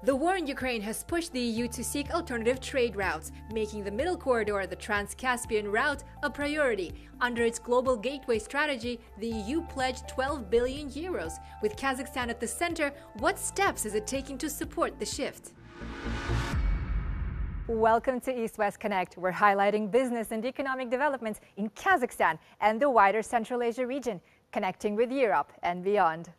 The war in Ukraine has pushed the EU to seek alternative trade routes, making the middle corridor, the transcaspienne route, a priority. Under its global gateway strategy, the EU pledged 12 billion euros. With Kazakhstan at the center, what steps is it taking to support the shift? Welcome to East-West Connect. We're highlighting business and economic developments in Kazakhstan and the wider Central Asia region, connecting with Europe and beyond.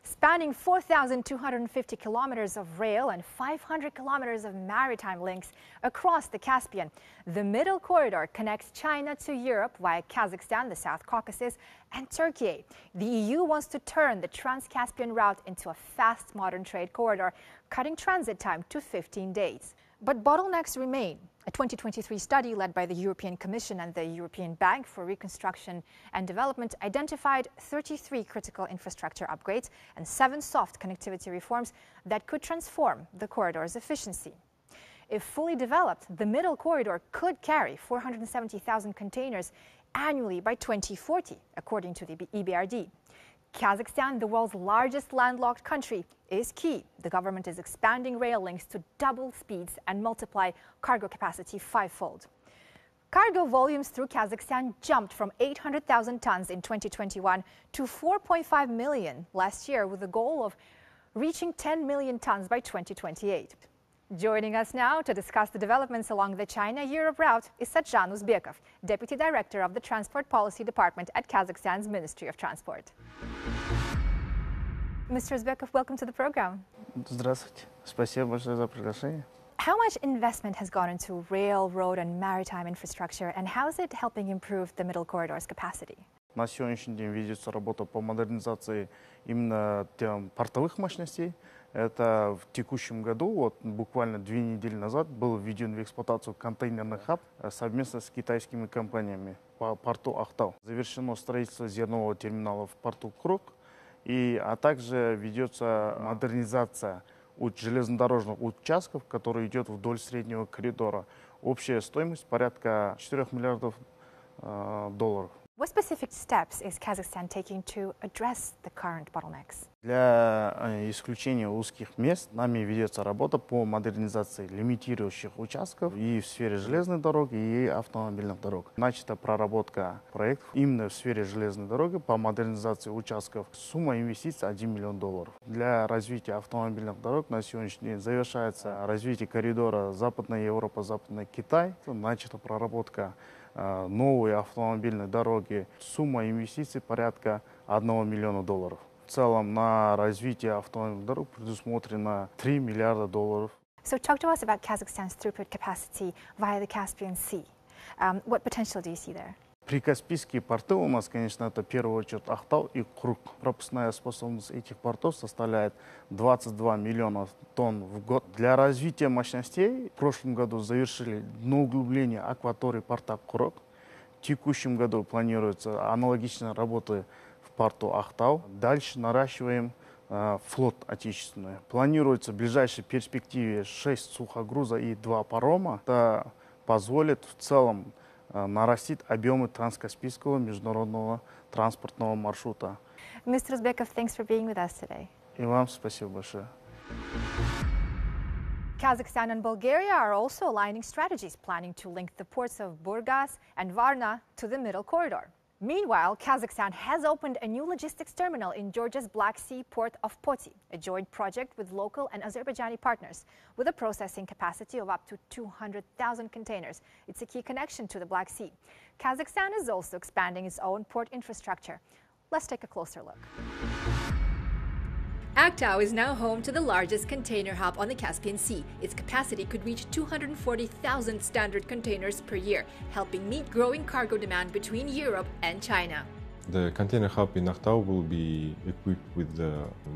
Spanning 4,250 kilometers of rail and 500 kilometers of maritime links across the Caspian, the Middle Corridor connects China to Europe via Kazakhstan, the South Caucasus, and Turkey. The EU wants to turn the Transcaspian route into a fast modern trade corridor, cutting transit time to 15 days. But bottlenecks remain. A 2023 study led by the European Commission and the European Bank for Reconstruction and Development identified 33 critical infrastructure upgrades and 7 soft connectivity reforms that could transform the corridor's efficiency. If fully developed, the Middle Corridor could carry 470,000 containers annually by 2040, according to the EBRD. Kazakhstan, the world's largest landlocked country, is key. The government is expanding rail links to double speeds and multiply cargo capacity 5-fold. Cargo volumes through Kazakhstan jumped from 800,000 tons in 2021 to 4.5 million last year, with a goal of reaching 10 million tons by 2028. Joining us now to discuss the developments along the China-Europe route is Sadjan Uzbekov, Deputy Director of the Transport Policy Department at Kazakhstan's Ministry of Transport. Mr. Uzbekov, welcome to the program. Здравствуйте. Спасибо большое за приглашение. How much investment has gone into rail, road and maritime infrastructure, and how is it helping improve the Middle Corridor's capacity? На сегодняшний день ведется работа по модернизации именно портовых мощностей. Это в текущем году, вот буквально 2 недели назад, был введен в эксплуатацию контейнерный хаб совместно с китайскими компаниями по порту Ахтау. Завершено строительство зернового терминала в порту Крок, а также ведется модернизация железнодорожных участков, который идет вдоль среднего коридора. Общая стоимость порядка 4 миллиардов долларов. What specific steps is Kazakhstan taking to address the current bottlenecks? Для исключения узких мест нами ведется работа по модернизации лимитирующих участков и в сфере железной дороги, и автомобильных дорог. Начата проработка проектов именно в сфере железной дороги по модернизации участков. Сумма инвестиций 1 миллион долларов. Для развития автомобильных дорог на сегодняшний день завершается развитие коридора Западная Европа, Западный Китай. Начата проработка новые автомобильные дороги. Сумма инвестиций порядка 1 миллиона долларов. В целом на развитие автомобильных дорог предусмотрено 3 миллиарда долларов. So talk to us about Kazakhstan's throughput capacity via the Caspian Sea. What potential do you see there? Прикаспийские порты у нас, конечно, это в первую очередь Ахтау и Крук. Пропускная способность этих портов составляет 22 миллиона тонн в год. Для развития мощностей в прошлом году завершили дноуглубление акватории порта Крук. В текущем году планируется аналогичные работы в порту Ахтау. Дальше наращиваем флот отечественный. Планируется в ближайшей перспективе 6 сухогруза и 2 парома. Это позволит в целом нарастить объемы транскаспийского международного транспортного маршрута. Mr. Uzbekov, thanks for being with us today. И вам спасибо большое. Kazakhstan and Bulgaria are also aligning strategies, planning to link the ports of Burgas and Varna to the Middle Corridor. Meanwhile, Kazakhstan has opened a new logistics terminal in Georgia's Black Sea port of Poti, a joint project with local and Azerbaijani partners, with a processing capacity of up to 200,000 containers. It's a key connection to the Black Sea. Kazakhstan is also expanding its own port infrastructure. Let's take a closer look. Aktau is now home to the largest container hub on the Caspian Sea. Its capacity could reach 240,000 standard containers per year, helping meet growing cargo demand between Europe and China. The container hub in Aktau will be equipped with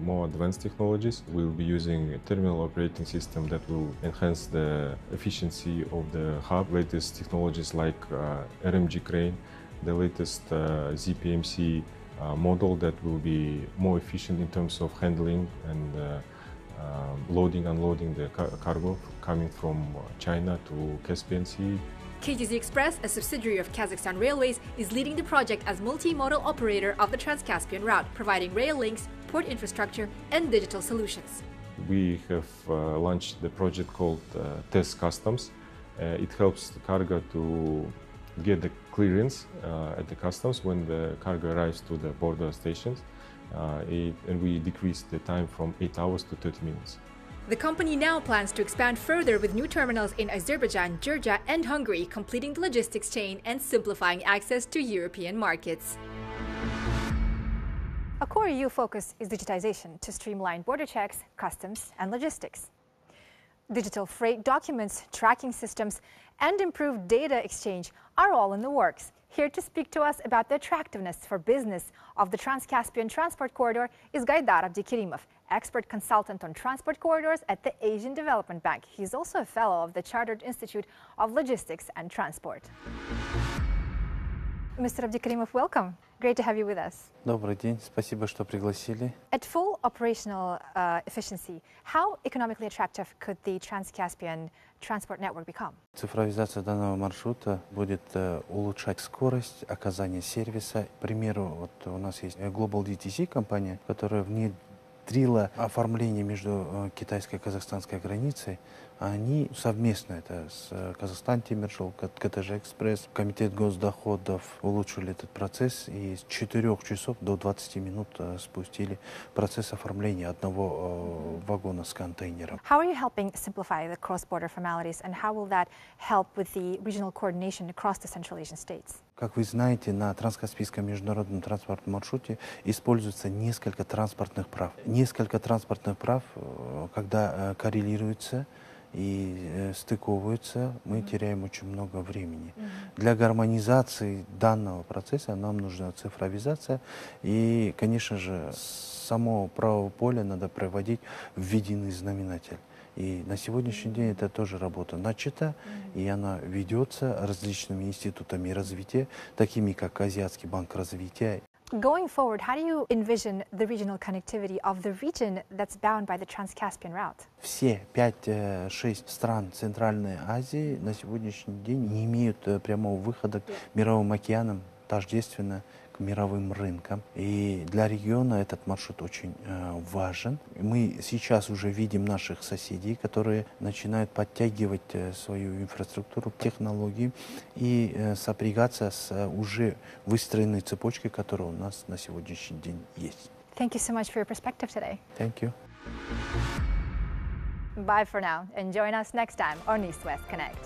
more advanced technologies. We'll be using a terminal operating system that will enhance the efficiency of the hub. Latest technologies like RMG crane, the latest ZPMC model that will be more efficient in terms of handling and loading, unloading the cargo coming from China to Caspian Sea. KTZ Express, a subsidiary of Kazakhstan Railways, is leading the project as multimodal operator of the Transcaspian route, providing rail links, port infrastructure, and digital solutions. We have launched the project called Test Customs. It helps the cargo to get the clearance at the customs when the cargo arrives to the border stations, and we decrease the time from 8 hours to 30 minutes. The company now plans to expand further with new terminals in Azerbaijan, Georgia, and Hungary, completing the logistics chain and simplifying access to European markets. A core EU focus is digitization to streamline border checks, customs, and logistics. Digital freight documents, tracking systems, and improved data exchange are all in the works. Here to speak to us about the attractiveness for business of the Transcaspian Transport Corridor is Gaidar Abdikirimov, expert consultant on transport corridors at the Asian Development Bank. He's also a fellow of the Chartered Institute of Logistics and Transport. Mr. Abdikirimov, welcome. Great to have you with us. Добрый день, спасибо, что пригласили. At full operational efficiency, how economically attractive could the Transcaspian transport network become? Цифровизация данного маршрута будет улучшать скорость оказания сервиса. К примеру, вот у нас есть Global DTC компания, которая внедрила оформление между китайской и казахстанской границей. Они совместно, это с Казахстан Тимиржол, КТЖ Экспресс, Комитет госдоходов улучшили этот процесс и с 4 часов до 20 минут спустили процесс оформления одного вагона с контейнером. How are you helping simplify the cross-border formalities, and how will that help with the regional coordination across the Central Asian states? Как вы знаете, на транскаспийском международном транспортном маршруте используется несколько транспортных прав. Несколько транспортных прав, когда коррелируются и стыковываются, мы теряем очень много времени. Для гармонизации данного процесса нам нужна цифровизация. И, конечно же, само правое поле надо проводить в единый знаменатель. И на сегодняшний день это тоже работа начата, и она ведется различными институтами развития, такими как Азиатский банк развития. Going forward, how do you envision the regional connectivity of the region that's bound by the Transcaspian route? Все 5-6 стран Центральной Азии на сегодняшний день не имеют прямого выхода к мировым океанам, тождественно к мировым рынкам. И для региона этот маршрут очень важен. Мы сейчас уже видим наших соседей, которые начинают подтягивать свою инфраструктуру, технологии и сопрягаться с уже выстроенной цепочкой, которая у нас на сегодняшний день есть. Thank you so much for your perspective today. Thank you. Bye for now, and join us next time on East-West Connect.